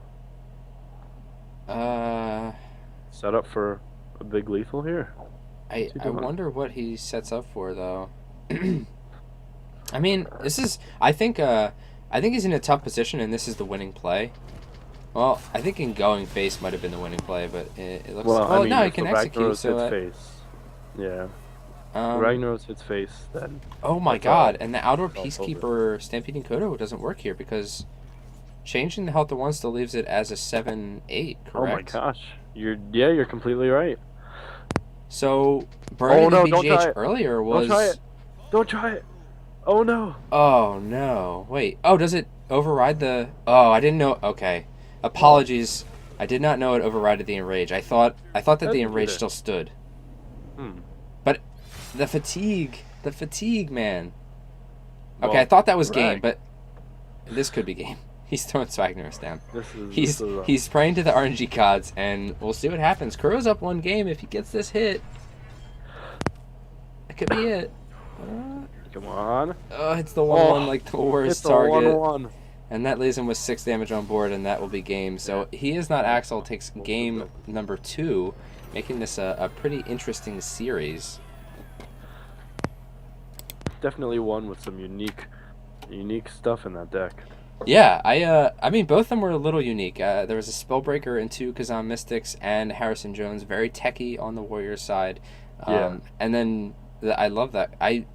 Set up for a big lethal here.
I wonder what he sets up for, though. I mean, I think he's in a tough position, and this is the winning play. Well, I think in going face might have been the winning play, but it looks.
Well, I mean,
no, he can execute. So
face. Yeah. Ragnaros hits face, then.
Oh my God! And the Outdoor Peacekeeper Stampeding Kodo doesn't work here because changing the health to 1 still leaves it as a 7/8. Correct?
Oh my gosh! You're completely right.
So burning the BGH earlier was.
Don't try it! Don't try it! Oh no!
Oh no! Wait. Oh, does it? override the? Oh, I didn't know. Okay, apologies. I did not know it overrided the enrage. I thought that
I
the
think you
enrage
did.
still stood.
Hmm.
But the fatigue, man. Okay, I
Well,
thought that was game,
right.
but this could be game. He's throwing Swagnerus down.
This
He's
is
he's praying to the RNG gods, and we'll see what happens. Kuro's up one game. If he gets this hit, that could be it.
Come on.
It's the 1-1
Oh,
like the
it's
worst
a
target.
1-1.
And that leaves him with 6 damage on board, and that will be game. So he is not Axel, takes game number 2, making this a pretty interesting series.
Definitely one with some unique stuff in that deck.
Yeah, I mean, both of them were a little unique. There was a Spellbreaker and 2 Kazan Mystics, and Harrison Jones, very techy on the Warriors side.
Yeah.
And then I love that. I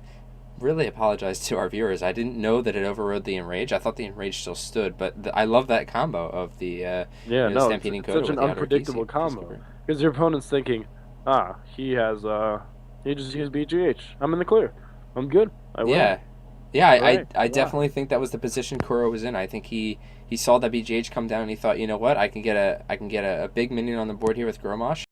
really apologize to our viewers. I didn't know that it overrode the Enrage. I thought the Enrage still stood, but I love that combo of the
Yeah,
the
no,
Stampeding
it's
Coda
such
with
an
the outer
unpredictable combo. Because your opponent's thinking, he just used BGH. I'm in the clear. I'm good. I win.
Yeah, yeah.
Right.
I
Yeah.
definitely think that was the position Kuro was in. I think he saw that BGH come down and he thought, you know what, I can get a big minion on the board here with Gromosh.